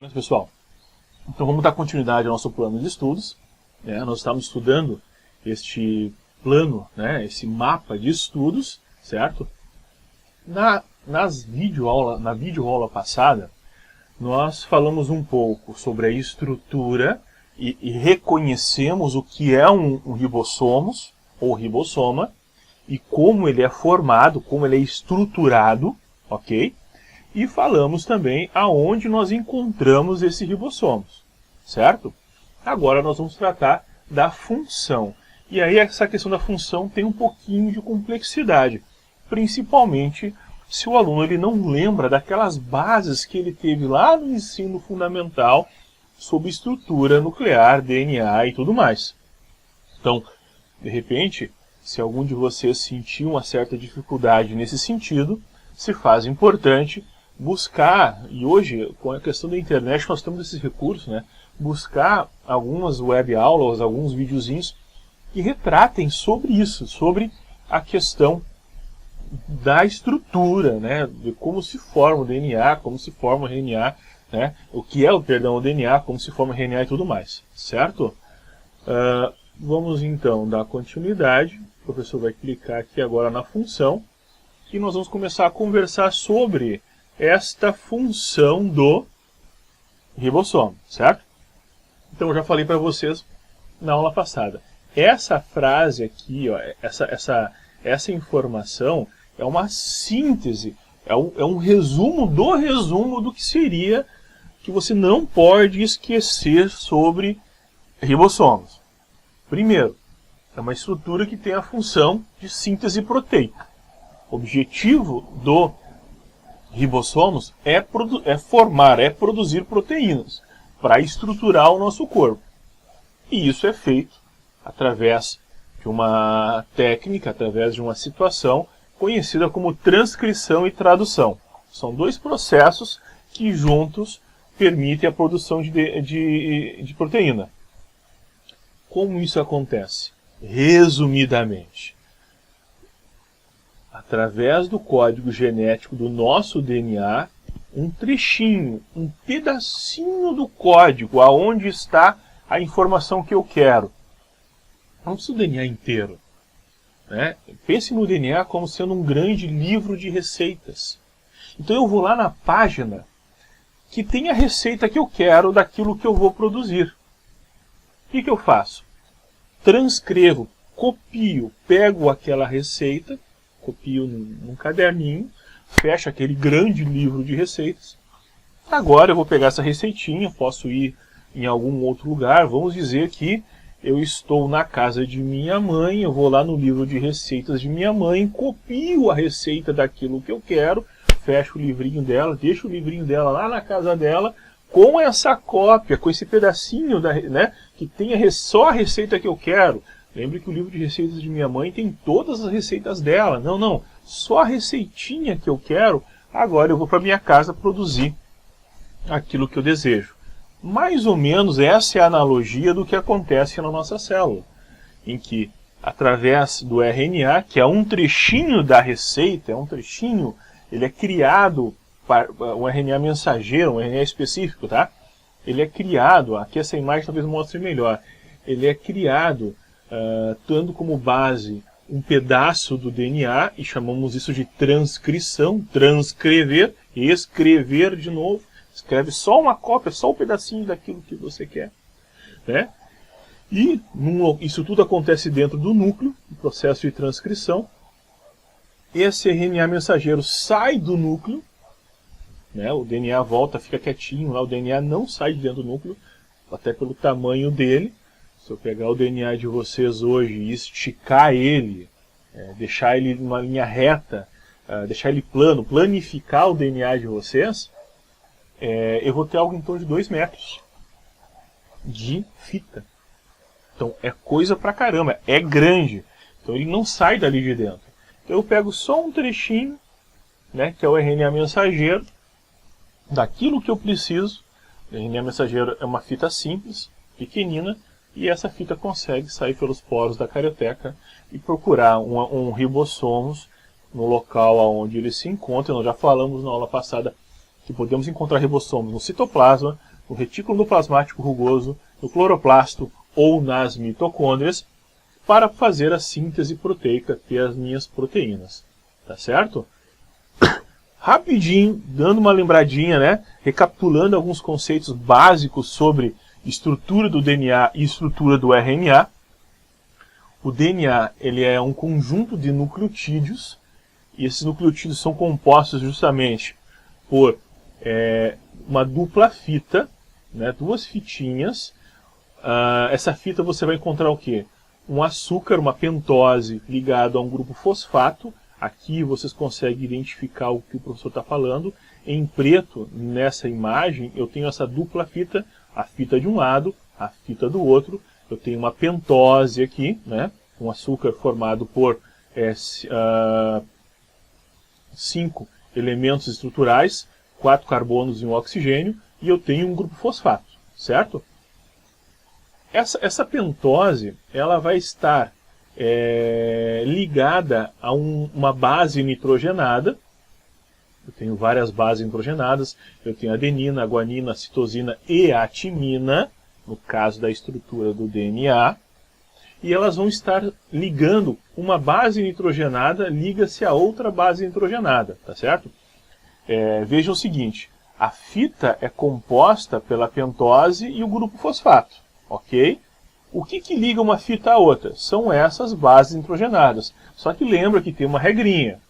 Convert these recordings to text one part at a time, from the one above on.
Mas, pessoal, então vamos dar continuidade ao nosso plano de estudos. Nós estamos estudando este plano, esse mapa de estudos, certo? Na videoaula passada, nós falamos um pouco sobre a estrutura e reconhecemos o que é um ribossomos, ou ribossoma, e como ele é formado, como ele é estruturado, ok? E falamos também aonde nós encontramos esses ribossomos, certo? Agora nós vamos tratar da função. E aí essa questão da função tem um pouquinho de complexidade, principalmente se o aluno ele não lembra daquelas bases que ele teve lá no ensino fundamental sobre estrutura nuclear, DNA e tudo mais. Então, de repente, se algum de vocês sentir uma certa dificuldade nesse sentido, se faz importante buscar, e hoje com a questão da internet nós temos esses recursos, buscar algumas web aulas, alguns videozinhos que retratem sobre isso, sobre a questão da estrutura, de como se forma o DNA, como se forma o RNA, o que é o DNA, como se forma o RNA e tudo mais, certo? Vamos então dar continuidade. O professor vai clicar aqui agora na função e nós vamos começar a conversar sobre esta função do ribossomo, certo? Então eu já falei para vocês na aula passada. Essa frase aqui, ó, essa informação é uma síntese, é um resumo do que seria, que você não pode esquecer sobre ribossomos. Primeiro, é uma estrutura que tem a função de síntese proteica. O objetivo do ribossomos é produzir proteínas para estruturar o nosso corpo. E isso é feito através de uma técnica, através de uma situação conhecida como transcrição e tradução. São dois processos que juntos permitem a produção de proteína. Como isso acontece? Resumidamente, através do código genético do nosso DNA, um trechinho, um pedacinho do código aonde está a informação que eu quero. Não precisa o DNA inteiro. Pense no DNA como sendo um grande livro de receitas. Então eu vou lá na página que tem a receita que eu quero daquilo que eu vou produzir. O que eu faço? Transcrevo, copio, pego aquela receita, copio num caderninho, fecho aquele grande livro de receitas. Agora eu vou pegar essa receitinha, posso ir em algum outro lugar, vamos dizer que eu estou na casa de minha mãe, eu vou lá no livro de receitas de minha mãe, copio a receita daquilo que eu quero, fecho o livrinho dela, deixo o livrinho dela lá na casa dela, com essa cópia, com esse pedacinho que tem só a receita que eu quero. Lembre que o livro de receitas de minha mãe tem todas as receitas dela. Não, só a receitinha que eu quero, agora eu vou para minha casa produzir aquilo que eu desejo. Mais ou menos essa é a analogia do que acontece na nossa célula, em que através do RNA, que é um trechinho da receita, ele é criado, um RNA mensageiro, um RNA específico, tá? Ele é criado, aqui essa imagem talvez mostre melhor, ele é criado tendo como base um pedaço do DNA, e chamamos isso de transcrição, transcrever, escrever de novo, escreve só uma cópia, só um pedacinho daquilo que você quer, E isso tudo acontece dentro do núcleo, o processo de transcrição. Esse RNA mensageiro sai do núcleo, o DNA volta, fica quietinho lá, o DNA não sai de dentro do núcleo, até pelo tamanho dele. Se eu pegar o DNA de vocês hoje e esticar ele, deixar ele numa linha reta, deixar ele plano, planificar o DNA de vocês, eu vou ter algo em torno de 2 metros de fita. Então é coisa pra caramba, é grande. Então ele não sai dali de dentro. Então eu pego só um trechinho, que é o RNA mensageiro, daquilo que eu preciso. O RNA mensageiro é uma fita simples, pequenina, e essa fita consegue sair pelos poros da carioteca e procurar um ribossomos no local onde ele se encontra. Nós já falamos na aula passada que podemos encontrar ribossomos no citoplasma, no retículo endoplasmático rugoso, no cloroplasto ou nas mitocôndrias, para fazer a síntese proteica, ter as minhas proteínas. Tá certo? Rapidinho, dando uma lembradinha, né? Recapitulando alguns conceitos básicos sobre estrutura do DNA e estrutura do RNA. O DNA ele é um conjunto de nucleotídeos, e esses nucleotídeos são compostos justamente por uma dupla fita, né? Duas fitinhas. Essa fita você vai encontrar o quê? Um açúcar, uma pentose ligado a um grupo fosfato. Aqui vocês conseguem identificar o que o professor está falando. Em preto, nessa imagem, eu tenho essa dupla fita, a fita de um lado, a fita do outro. Eu tenho uma pentose aqui, né? Um açúcar formado por 5 elementos estruturais, 4 carbonos e um oxigênio, e eu tenho um grupo fosfato, certo? Essa pentose ela vai estar ligada a uma base nitrogenada. Eu tenho várias bases nitrogenadas. Eu tenho adenina, a guanina, a citosina e a timina, no caso da estrutura do DNA. E elas vão estar ligando uma base nitrogenada, liga-se a outra base nitrogenada, tá certo? Vejam o seguinte, a fita é composta pela pentose e o grupo fosfato. Ok? O que liga uma fita à outra? São essas bases nitrogenadas. Só que lembra que tem uma regrinha.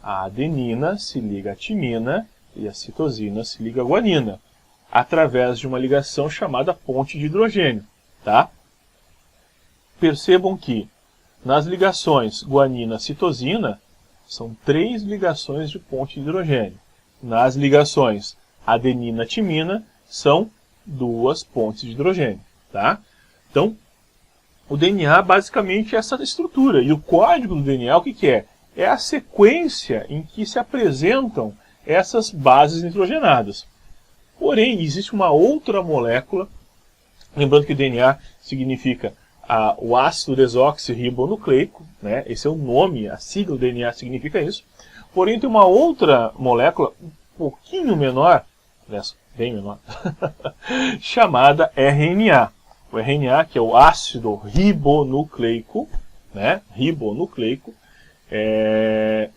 A adenina se liga à timina e a citosina se liga à guanina, através de uma ligação chamada ponte de hidrogênio. Tá? Percebam que nas ligações guanina-citosina são 3 ligações de ponte de hidrogênio. Nas ligações adenina-timina são 2 pontes de hidrogênio. Tá? Então, o DNA basicamente é essa estrutura. E o código do DNA o que é? É a sequência em que se apresentam essas bases nitrogenadas. Porém, existe uma outra molécula, lembrando que o DNA significa o ácido desoxirribonucleico, né? Esse é o nome, a sigla do DNA significa isso. Porém, tem uma outra molécula um pouquinho menor, bem menor, chamada RNA. O RNA, que é o ácido ribonucleico, né? Ribonucleico,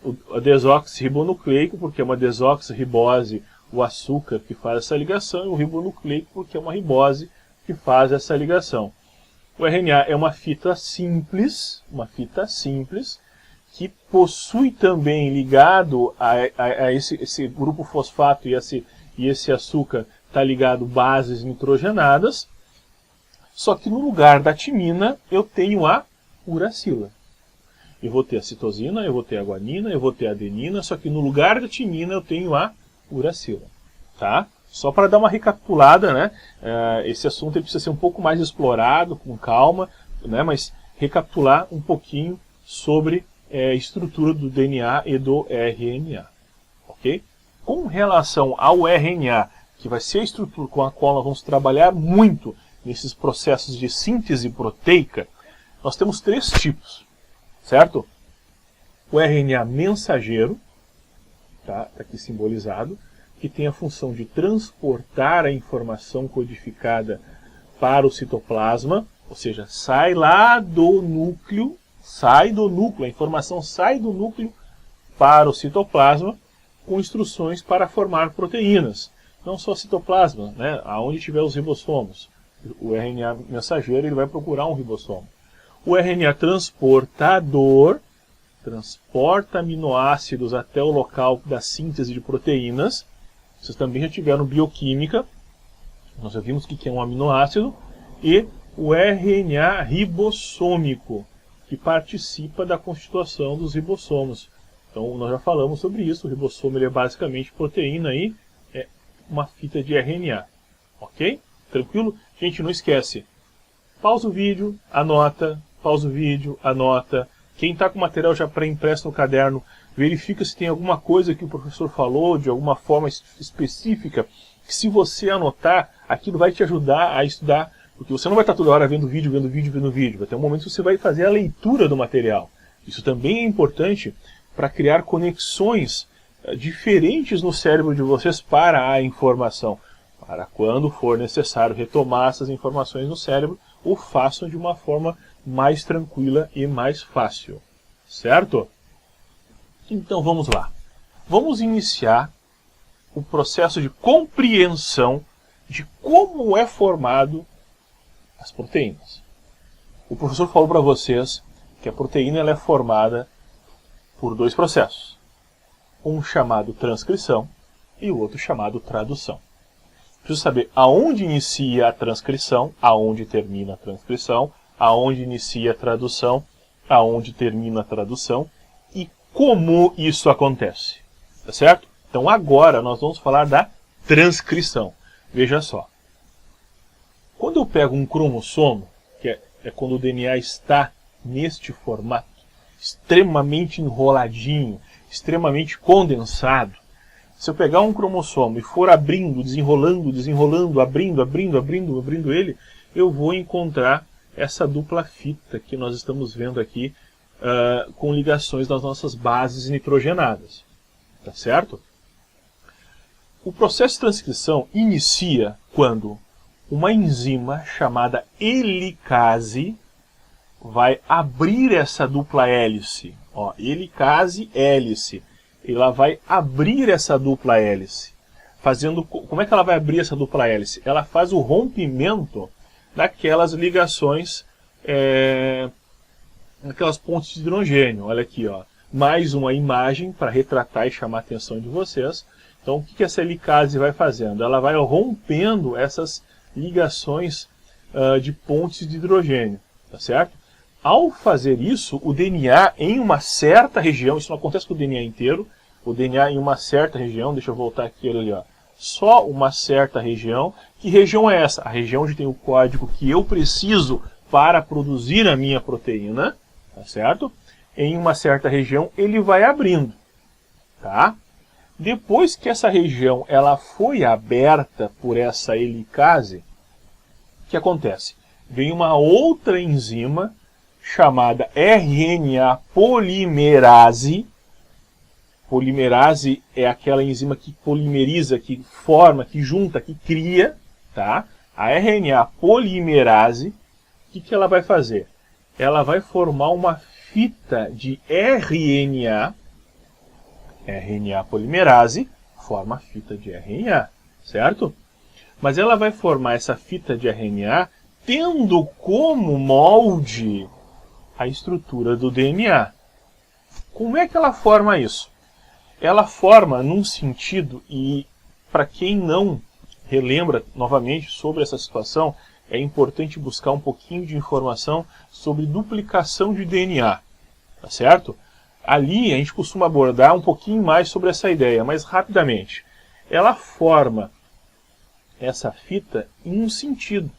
o desoxirribonucleico, porque é uma desoxirribose, o açúcar que faz essa ligação, e o ribonucleico, porque é uma ribose que faz essa ligação. O RNA é uma fita simples, que possui também ligado a esse grupo fosfato e esse açúcar está ligado bases nitrogenadas. Só que no lugar da timina eu tenho a uracila. Eu vou ter a citosina, eu vou ter a guanina, eu vou ter a adenina, só que no lugar da timina eu tenho a uracila. Tá? Só para dar uma recapitulada, né? Esse assunto precisa ser um pouco mais explorado, com calma, né? Mas recapitular um pouquinho sobre a estrutura do DNA e do RNA. Ok? Com relação ao RNA, que vai ser a estrutura com a qual nós vamos trabalhar muito nesses processos de síntese proteica, nós temos 3 tipos, certo? O RNA mensageiro, tá aqui simbolizado, que tem a função de transportar a informação codificada para o citoplasma, ou seja, sai lá do núcleo, a informação sai do núcleo para o citoplasma, com instruções para formar proteínas. Não só citoplasma, né? Aonde tiver os ribossomos. O RNA mensageiro ele vai procurar um ribossomo. O RNA transportador transporta aminoácidos até o local da síntese de proteínas. Vocês também já tiveram bioquímica. Nós já vimos o que é um aminoácido. E o RNA ribossômico, que participa da constituição dos ribossomos. Então nós já falamos sobre isso. O ribossomo ele é basicamente proteína e é uma fita de RNA. Ok? Tranquilo? Gente, não esquece. Pausa o vídeo, anota. Pausa o vídeo, anota. Quem está com o material já pré-impresso no caderno, verifica se tem alguma coisa que o professor falou, de alguma forma específica, que se você anotar, aquilo vai te ajudar a estudar, porque você não vai estar toda hora vendo vídeo. Vai ter um momento que você vai fazer a leitura do material. Isso também é importante para criar conexões diferentes no cérebro de vocês para a informação. para quando for necessário retomar essas informações no cérebro, o façam de uma forma mais tranquila e mais fácil. Certo? Então vamos lá. Vamos iniciar o processo de compreensão de como é formado as proteínas. O professor falou para vocês que a proteína ela é formada por dois processos. Um chamado transcrição e o outro chamado tradução. Preciso saber aonde inicia a transcrição, aonde termina a transcrição, aonde inicia a tradução, aonde termina a tradução e como isso acontece. Tá certo? Então agora nós vamos falar da transcrição. Veja só. Quando eu pego um cromossomo, que é quando o DNA está neste formato, extremamente enroladinho, extremamente condensado, se eu pegar um cromossomo e for abrindo, desenrolando, abrindo ele, eu vou encontrar essa dupla fita que nós estamos vendo aqui com ligações das nossas bases nitrogenadas. Tá certo? O processo de transcrição inicia quando uma enzima chamada helicase vai abrir essa dupla hélice. Ó, helicase hélice. Ela vai abrir essa dupla hélice. Como é que ela vai abrir essa dupla hélice? Ela faz o rompimento daquelas ligações, daquelas pontes de hidrogênio. Olha aqui, ó. Mais uma imagem para retratar e chamar a atenção de vocês. Então, o que essa helicase vai fazendo? Ela vai rompendo essas ligações de pontes de hidrogênio, tá certo? Ao fazer isso, o DNA em uma certa região, isso não acontece com o DNA inteiro, o DNA em uma certa região, deixa eu voltar aqui, olha ali, ó, só uma certa região. Que região é essa? A região onde tem o código que eu preciso para produzir a minha proteína, tá certo? Em uma certa região ele vai abrindo, tá? Depois que essa região ela foi aberta por essa helicase, o que acontece? Vem uma outra enzima chamada RNA polimerase. Polimerase é aquela enzima que polimeriza, que forma, que junta, que cria, tá? A RNA polimerase, o que ela vai fazer? Ela vai formar uma fita de RNA. RNA polimerase forma fita de RNA, certo? Mas ela vai formar essa fita de RNA tendo como molde a estrutura do DNA. Como é que ela forma isso? Ela forma num sentido, e para quem não relembra novamente sobre essa situação, é importante buscar um pouquinho de informação sobre duplicação de DNA, tá certo? Ali a gente costuma abordar um pouquinho mais sobre essa ideia, mas rapidamente. Ela forma essa fita em um sentido.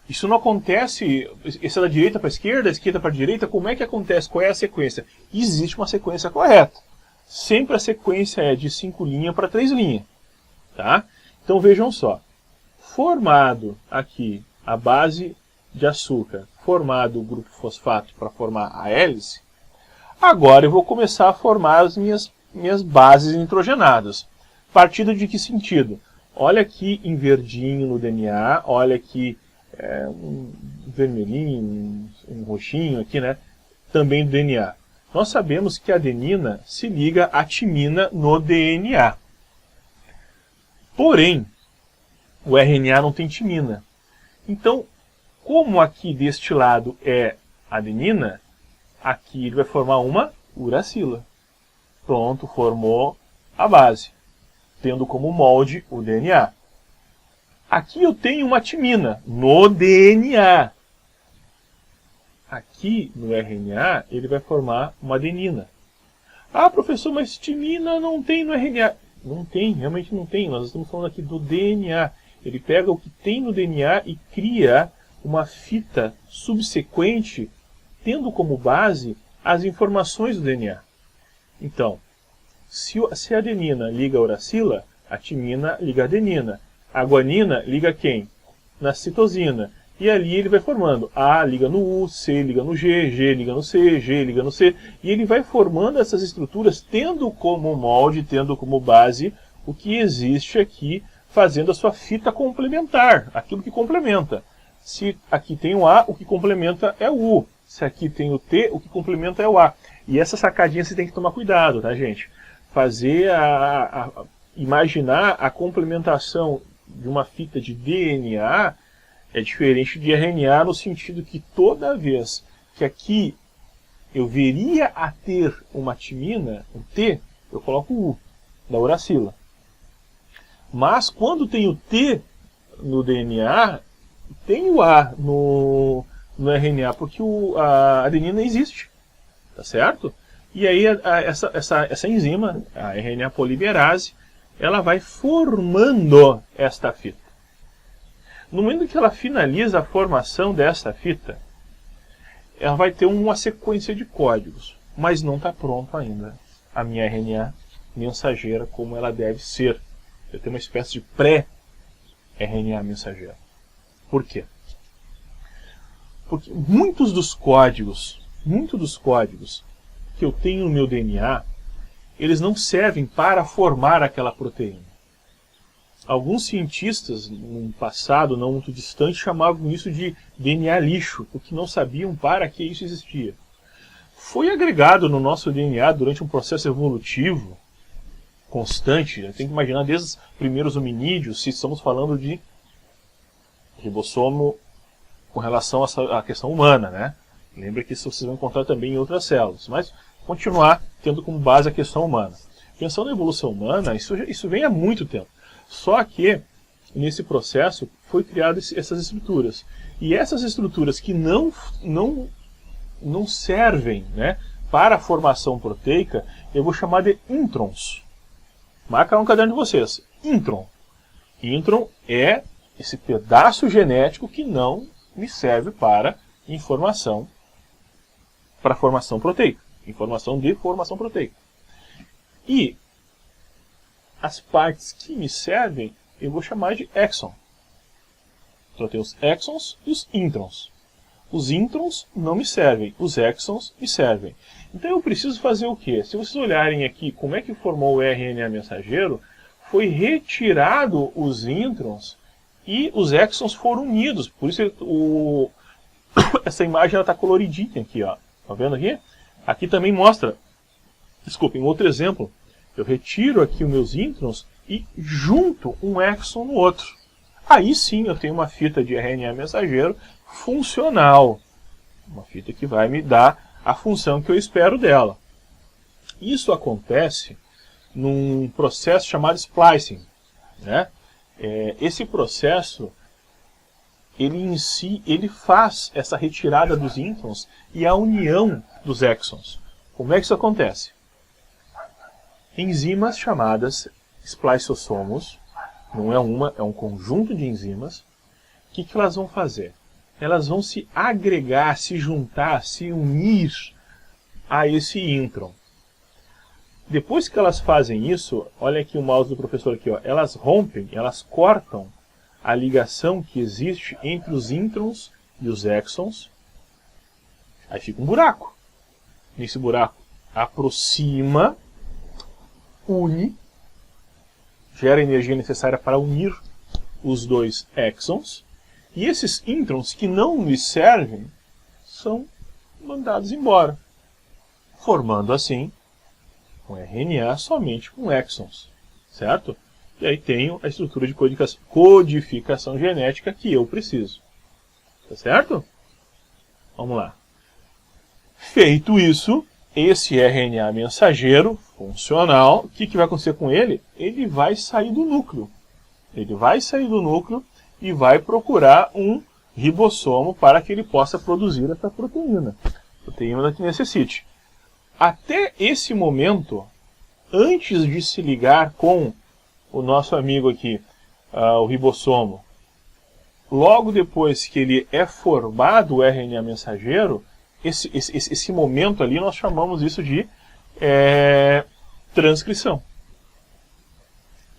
Isso não acontece, isso é da direita para a esquerda, da esquerda para a direita, como é que acontece? Qual é a sequência? Existe uma sequência correta. Sempre a sequência é de 5 linhas para 3 linhas. Tá? Então vejam só. Formado aqui a base de açúcar, formado o grupo fosfato para formar a hélice, agora eu vou começar a formar as minhas bases nitrogenadas. Partindo de que sentido? Olha aqui em verdinho no DNA, olha aqui um vermelhinho, um roxinho aqui, né? Também do DNA. Nós sabemos que a adenina se liga à timina no DNA. Porém, o RNA não tem timina. Então, como aqui deste lado é adenina, aqui ele vai formar uma uracila. Pronto, formou a base, tendo como molde o DNA. Aqui eu tenho uma timina no DNA. Aqui no RNA ele vai formar uma adenina. Ah, professor, mas timina não tem no RNA. Não tem, realmente não tem. Nós estamos falando aqui do DNA. Ele pega o que tem no DNA e cria uma fita subsequente, tendo como base as informações do DNA. Então, se a adenina liga a uracila, a timina liga a adenina. A guanina liga quem? Na citosina. E ali ele vai formando. A liga no U, C liga no G, G liga no C, G liga no C. E ele vai formando essas estruturas, tendo como molde, tendo como base o que existe aqui, fazendo a sua fita complementar, aquilo que complementa. Se aqui tem o A, o que complementa é o U. Se aqui tem o T, o que complementa é o A. E essa sacadinha você tem que tomar cuidado, tá, gente? Fazer imaginar a complementação de uma fita de DNA é diferente de RNA no sentido que toda vez que aqui eu viria a ter uma timina, um T, eu coloco o U, da uracila. Mas quando tem o T no DNA, tem o A no RNA, porque a adenina existe, tá certo? E aí essa enzima, a RNA polimerase, ela vai formando esta fita. No momento que ela finaliza a formação desta fita, ela vai ter uma sequência de códigos, mas não está pronto ainda a minha RNA mensageira como ela deve ser. Eu tenho uma espécie de pré-RNA mensageira. Por quê? Porque muitos dos códigos que eu tenho no meu DNA, eles não servem para formar aquela proteína. Alguns cientistas, num passado não muito distante, chamavam isso de DNA lixo, porque não sabiam para que isso existia. Foi agregado no nosso DNA durante um processo evolutivo constante. Tem que imaginar desde os primeiros hominídeos, se estamos falando de ribossomo com relação à questão humana, né? Lembra que isso vocês vão encontrar também em outras células, mas continuar tendo como base a questão humana. Pensando na evolução humana, isso vem há muito tempo. Só que, nesse processo, foi criado essas estruturas. E essas estruturas que não servem, né, para a formação proteica, eu vou chamar de introns. Marca no caderno de vocês. Intron. Intron é esse pedaço genético que não me serve para informação, para formação proteica. Informação de formação proteica. E as partes que me servem, eu vou chamar de exon. Então eu tenho os exons e os introns. Os introns não me servem, os exons me servem. Então eu preciso fazer o quê? Se vocês olharem aqui como é que formou o RNA mensageiro, foi retirado os introns e os exons foram unidos. Por isso essa imagem está coloridinha aqui, ó. Tá vendo aqui? Aqui também mostra, desculpem, outro exemplo. Eu retiro aqui os meus introns e junto um exon no outro. Aí sim eu tenho uma fita de RNA mensageiro funcional. Uma fita que vai me dar a função que eu espero dela. Isso acontece num processo chamado splicing, né? Esse processo, ele em si, ele faz essa retirada dos introns e a união dos exons. Como é que isso acontece? Enzimas chamadas spliceossomos, não é uma, é um conjunto de enzimas. O que elas vão fazer? Elas vão se agregar, se juntar, se unir a esse intron. Depois que elas fazem isso, olha aqui o mouse do professor aqui, ó, elas rompem, elas cortam a ligação que existe entre os introns e os exons. Aí fica um buraco. Nesse buraco aproxima, une, gera a energia necessária para unir os dois exons, e esses introns que não lhe servem são mandados embora, formando assim um RNA somente com exons, certo? E aí tenho a estrutura de codificação genética que eu preciso, tá certo? Vamos lá. Feito isso, esse RNA mensageiro funcional, o que vai acontecer com ele? Ele vai sair do núcleo. Ele vai sair do núcleo e vai procurar um ribossomo para que ele possa produzir essa proteína. Proteína que necessite. Até esse momento, antes de se ligar com o nosso amigo aqui, o ribossomo, logo depois que ele é formado o RNA mensageiro, esse momento ali nós chamamos isso de transcrição.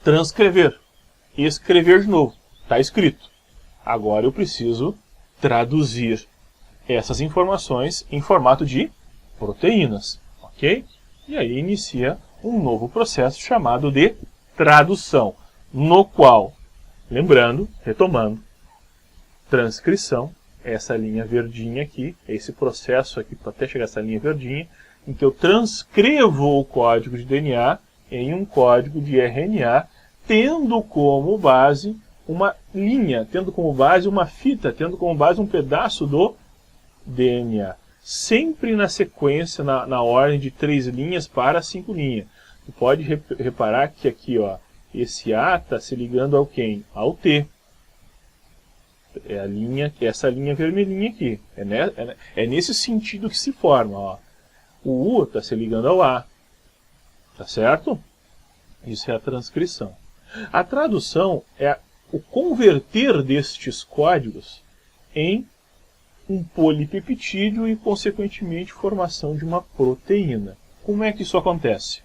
Transcrever. E escrever de novo. Está escrito. Agora eu preciso traduzir essas informações em formato de proteínas. Ok? E aí inicia um novo processo chamado de tradução, no qual Lembrando, retomando, transcrição, essa linha verdinha aqui, esse processo aqui até chegar a essa linha verdinha, em que eu transcrevo o código de DNA em um código de RNA, tendo como base uma linha, tendo como base uma fita, tendo como base um pedaço do DNA. Sempre na sequência, na ordem de 3 linhas para 5 linhas. Você pode reparar que aqui, ó, esse A está se ligando ao quem? Ao T. É a linha, essa linha vermelhinha aqui. É nesse sentido que se forma. Ó. O U está se ligando ao A. Tá certo? Isso é a transcrição. A tradução é o converter destes códigos em um polipeptídeo e, consequentemente, formação de uma proteína. Como é que isso acontece?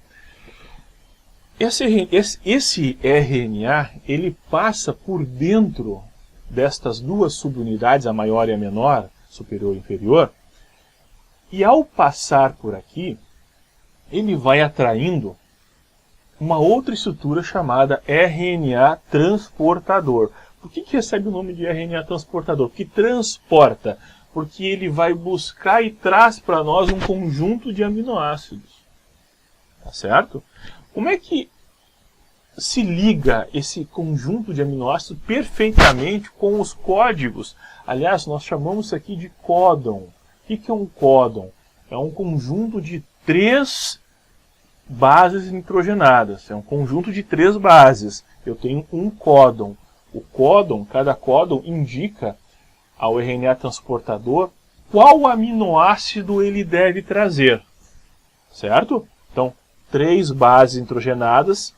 Esse RNA ele passa por dentro destas duas subunidades, a maior e a menor, superior e inferior, e ao passar por aqui, ele vai atraindo uma outra estrutura chamada RNA transportador. Por que recebe o nome de RNA transportador? Porque transporta, porque ele vai buscar e traz para nós um conjunto de aminoácidos. Tá certo? Como é que se liga esse conjunto de aminoácidos perfeitamente com os códigos? Aliás, nós chamamos isso aqui de códon. O que é um códon? É um conjunto de 3 bases nitrogenadas. É um conjunto de 3 bases. Eu tenho um códon. O códon, cada códon indica ao RNA transportador qual aminoácido ele deve trazer. Certo? Então, 3 bases nitrogenadas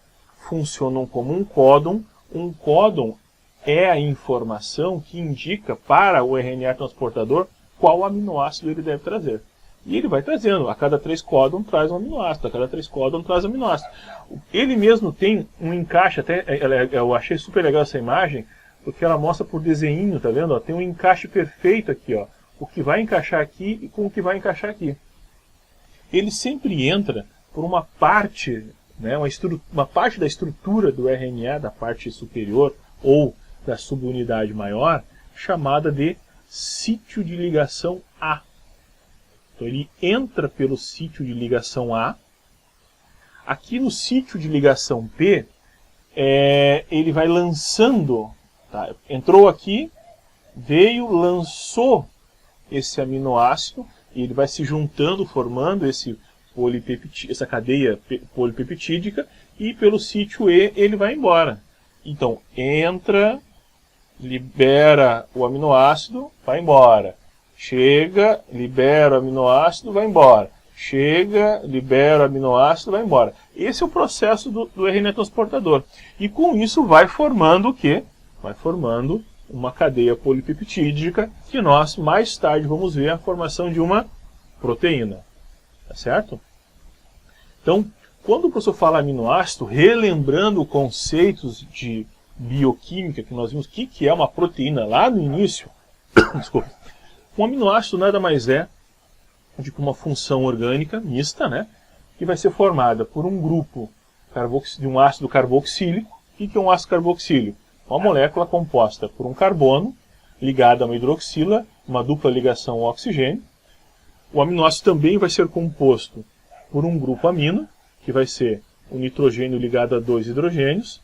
funcionam como um códon. Um códon é a informação que indica para o RNA transportador qual aminoácido ele deve trazer. E ele vai trazendo, a cada 3 códons traz um aminoácido, a cada 3 códons traz um aminoácido. Ele mesmo tem um encaixe, até eu achei super legal essa imagem, porque ela mostra por desenho, tá vendo? Ó, tem um encaixe perfeito aqui, ó, o que vai encaixar aqui e com o que vai encaixar aqui. Ele sempre entra por uma parte, né, uma parte da estrutura do RNA, da parte superior ou da subunidade maior, chamada de sítio de ligação A. Então ele entra pelo sítio de ligação A. Aqui no sítio de ligação P, ele vai lançando, tá? Entrou aqui, veio, lançou esse aminoácido, e ele vai se juntando, formando essa cadeia polipeptídica, e pelo sítio E ele vai embora. Então, entra, libera o aminoácido, vai embora. Chega, libera o aminoácido, vai embora. Chega, libera o aminoácido, vai embora. Esse é o processo do RNA transportador. E com isso vai formando o quê? Vai formando uma cadeia polipeptídica que nós mais tarde vamos ver a formação de uma proteína. Tá certo? Então, quando o professor fala aminoácido, relembrando conceitos de bioquímica que nós vimos, o que é uma proteína lá no início, desculpa. Um aminoácido nada mais é do que uma função orgânica mista, né, que vai ser formada por um grupo de um ácido carboxílico. O que é um ácido carboxílico? Uma molécula composta por um carbono ligado a uma hidroxila, uma dupla ligação ao oxigênio. O aminoácido também vai ser composto por um grupo amino, que vai ser o nitrogênio ligado a 2 hidrogênios.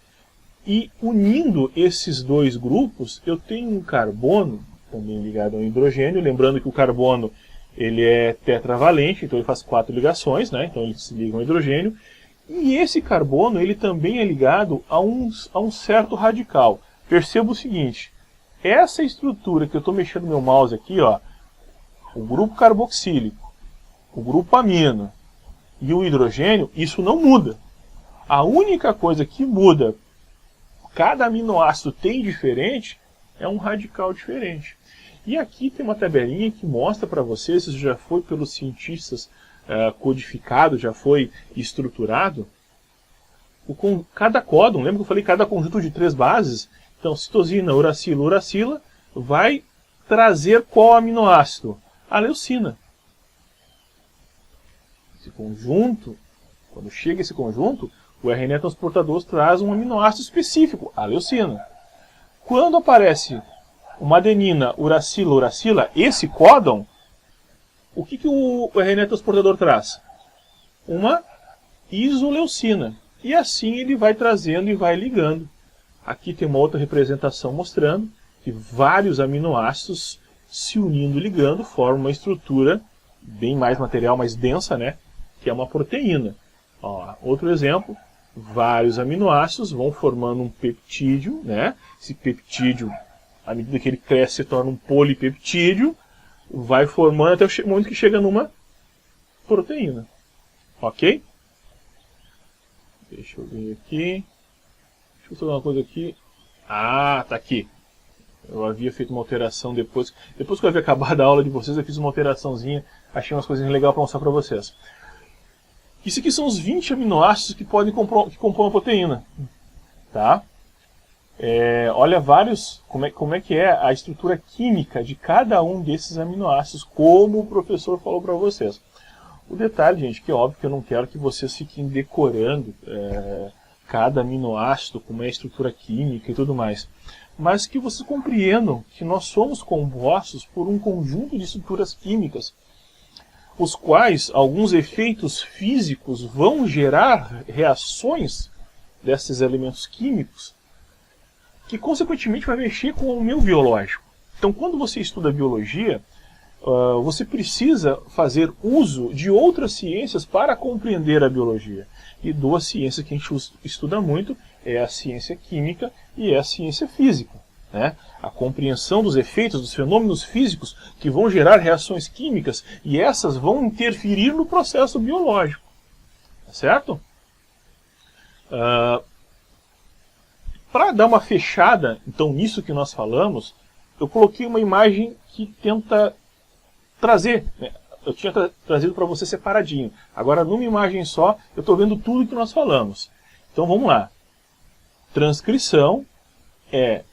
E unindo esses 2 grupos, eu tenho um carbono também ligado ao hidrogênio, lembrando que o carbono ele é tetravalente, então ele faz 4 ligações, né? Então ele se liga ao hidrogênio, e esse carbono ele também é ligado a um certo radical. Perceba o seguinte, essa estrutura que eu estou mexendo no meu mouse aqui, ó, o grupo carboxílico, o grupo amino e o hidrogênio, isso não muda. A única coisa que muda, cada aminoácido tem diferente, é um radical diferente. E aqui tem uma tabelinha que mostra para vocês, isso já foi pelos cientistas codificado, já foi estruturado. Cada códon, lembra que eu falei cada conjunto de 3 bases? Então, citosina, uracila, uracila, vai trazer qual aminoácido? A leucina. Esse conjunto, quando chega esse conjunto, o RNA transportador traz um aminoácido específico, a leucina. Quando aparece uma adenina, uracila, uracila, esse códon, o que o RNA transportador traz? Uma isoleucina. E assim ele vai trazendo e vai ligando. Aqui tem uma outra representação mostrando que vários aminoácidos se unindo e ligando formam uma estrutura bem mais material, mais densa, né? Que é uma proteína. Ó, outro exemplo, vários aminoácidos vão formando um peptídeo, né? Esse peptídeo, à medida que ele cresce, se torna um polipeptídeo, vai formando até o momento que chega numa proteína. Ok? Deixa eu ver aqui. Deixa eu fazer uma coisa aqui. Ah, tá aqui. Eu havia feito uma alteração depois que eu havia acabado a aula de vocês, eu fiz uma alteraçãozinha, achei umas coisinhas legais para mostrar para vocês. Isso aqui são os 20 aminoácidos que compõem a proteína. Tá? Olha como é que é a estrutura química de cada um desses aminoácidos, como o professor falou para vocês. O detalhe, gente, que é óbvio que eu não quero que vocês fiquem decorando cada aminoácido, como é a estrutura química e tudo mais. Mas que vocês compreendam que nós somos compostos por um conjunto de estruturas químicas, os quais alguns efeitos físicos vão gerar reações desses elementos químicos, que consequentemente vai mexer com o meio biológico. Então, quando você estuda biologia, você precisa fazer uso de outras ciências para compreender a biologia. E duas ciências que a gente estuda muito é a ciência química e a ciência física. Né? A compreensão dos efeitos, dos fenômenos físicos que vão gerar reações químicas e essas vão interferir no processo biológico. Tá certo? Para dar uma fechada, então, nisso que nós falamos, eu coloquei uma imagem que tenta trazer, né? Eu tinha trazido para você separadinho. Agora, numa imagem só, eu estou vendo tudo que nós falamos. Então, vamos lá. Transcrição é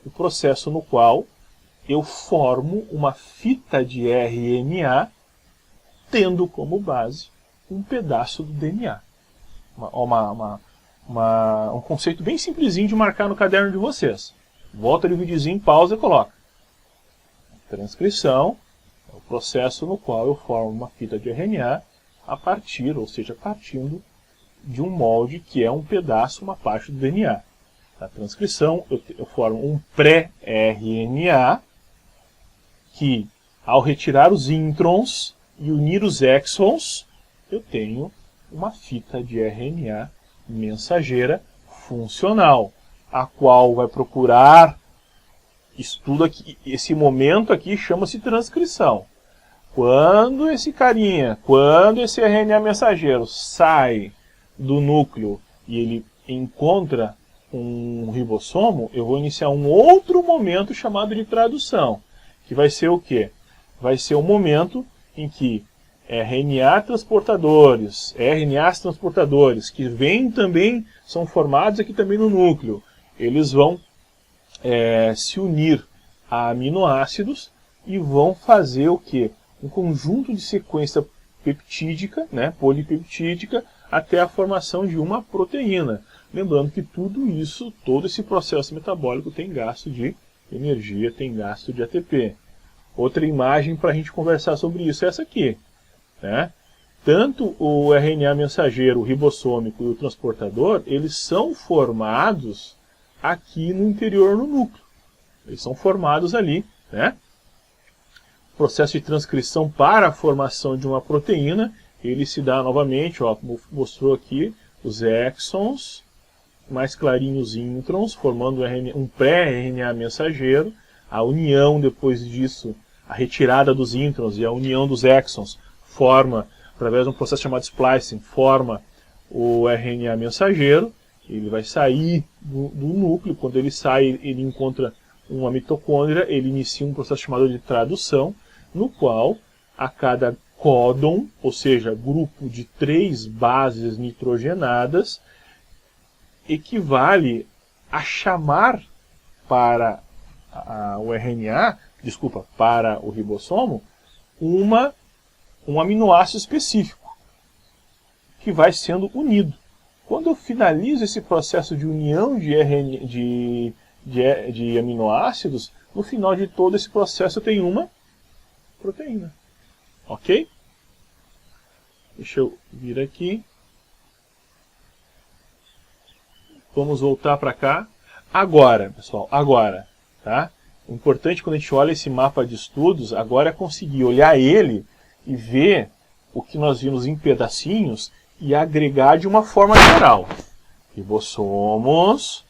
o processo no qual eu formo uma fita de RNA tendo como base um pedaço do DNA. Um conceito bem simplesinho de marcar no caderno de vocês. Volta ali o videozinho, pausa e coloca. Transcrição é o processo no qual eu formo uma fita de RNA partindo de um molde que é um pedaço, uma parte do DNA. Na transcrição, eu formo um pré-RNA que, ao retirar os introns e unir os exons, eu tenho uma fita de RNA mensageira funcional, a qual vai procurar estudo aqui. Esse momento aqui chama-se transcrição. Quando esse RNA mensageiro sai do núcleo e ele encontra um ribossomo, eu vou iniciar um outro momento chamado de tradução, que vai ser o quê? Vai ser o momento em que RNAs transportadores, que vêm também, são formados aqui também no núcleo, eles vão se unir a aminoácidos e vão fazer o quê? Um conjunto de sequência peptídica, né, polipeptídica, até a formação de uma proteína. Lembrando que tudo isso, todo esse processo metabólico tem gasto de energia, tem gasto de ATP. Outra imagem para a gente conversar sobre isso é essa aqui. Né? Tanto o RNA mensageiro, o ribossômico e o transportador, eles são formados aqui no interior, no núcleo. Eles são formados ali. Né? O processo de transcrição para a formação de uma proteína, ele se dá novamente, ó, mostrou aqui, os exons, mais clarinhos introns, formando um pré-RNA mensageiro. A união, depois disso, a retirada dos introns e a união dos exons forma, através de um processo chamado splicing, forma o RNA mensageiro. Ele vai sair do núcleo. Quando ele sai, ele encontra uma mitocôndria, ele inicia um processo chamado de tradução, no qual a cada códon, ou seja, grupo de 3 bases nitrogenadas, equivale a chamar para o RNA, para o ribossomo, um aminoácido específico, que vai sendo unido. Quando eu finalizo esse processo de união de aminoácidos, no final de todo esse processo eu tenho uma proteína. Ok? Deixa eu vir aqui. Vamos voltar para cá. Agora, pessoal, agora, tá? O importante quando a gente olha esse mapa de estudos, agora é conseguir olhar ele e ver o que nós vimos em pedacinhos e agregar de uma forma geral. Ribossomos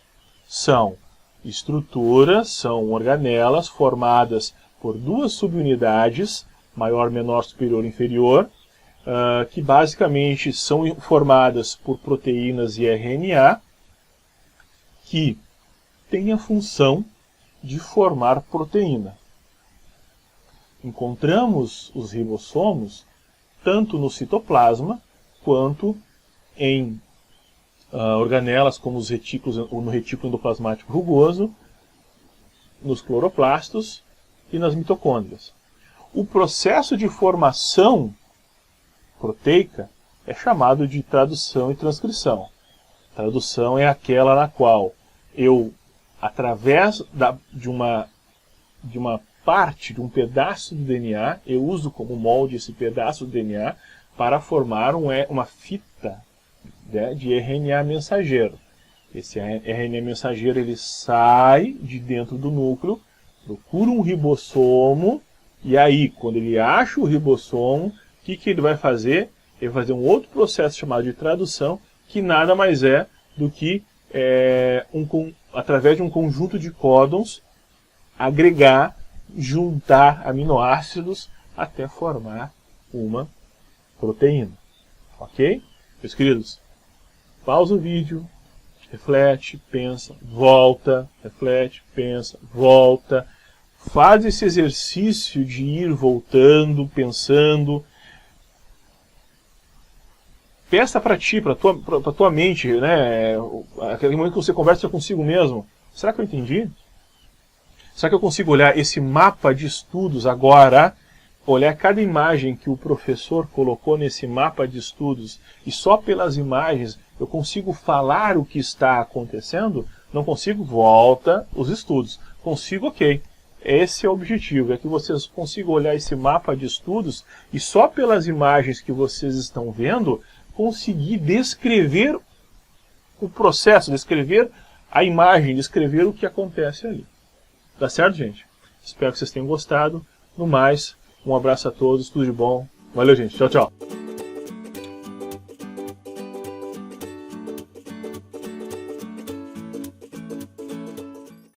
são estruturas, são organelas formadas por duas subunidades, maior, menor, superior, inferior, que basicamente são formadas por proteínas e RNA, que têm a função de formar proteína. Encontramos os ribossomos tanto no citoplasma quanto em organelas como os retículos, no retículo endoplasmático rugoso, nos cloroplastos e nas mitocôndrias. O processo de formação proteica é chamado de tradução e transcrição. Tradução é aquela na qual eu, através de uma parte, de um pedaço do DNA, eu uso como molde esse pedaço do DNA para formar uma fita, né, de RNA mensageiro. Esse RNA mensageiro ele sai de dentro do núcleo, procura um ribossomo, e aí, quando ele acha o ribossomo, o que ele vai fazer? Ele vai fazer um outro processo chamado de tradução, que nada mais é do que, através de um conjunto de códons, agregar, juntar aminoácidos até formar uma proteína. Ok? Meus queridos, pausa o vídeo, reflete, pensa, volta, reflete, pensa, volta. Faz esse exercício de ir voltando, pensando. Peça para ti, para tua mente, né? Aquele momento que você conversa consigo mesmo. Será que eu entendi? Será que eu consigo olhar esse mapa de estudos agora, olhar cada imagem que o professor colocou nesse mapa de estudos e só pelas imagens eu consigo falar o que está acontecendo? Não consigo? Volta os estudos. Consigo? Ok. Esse é o objetivo, é que vocês consigam olhar esse mapa de estudos e só pelas imagens que vocês estão vendo, conseguir descrever o processo, descrever a imagem, descrever o que acontece ali. Tá certo, gente? Espero que vocês tenham gostado. No mais, um abraço a todos, tudo de bom. Valeu, gente. Tchau, tchau.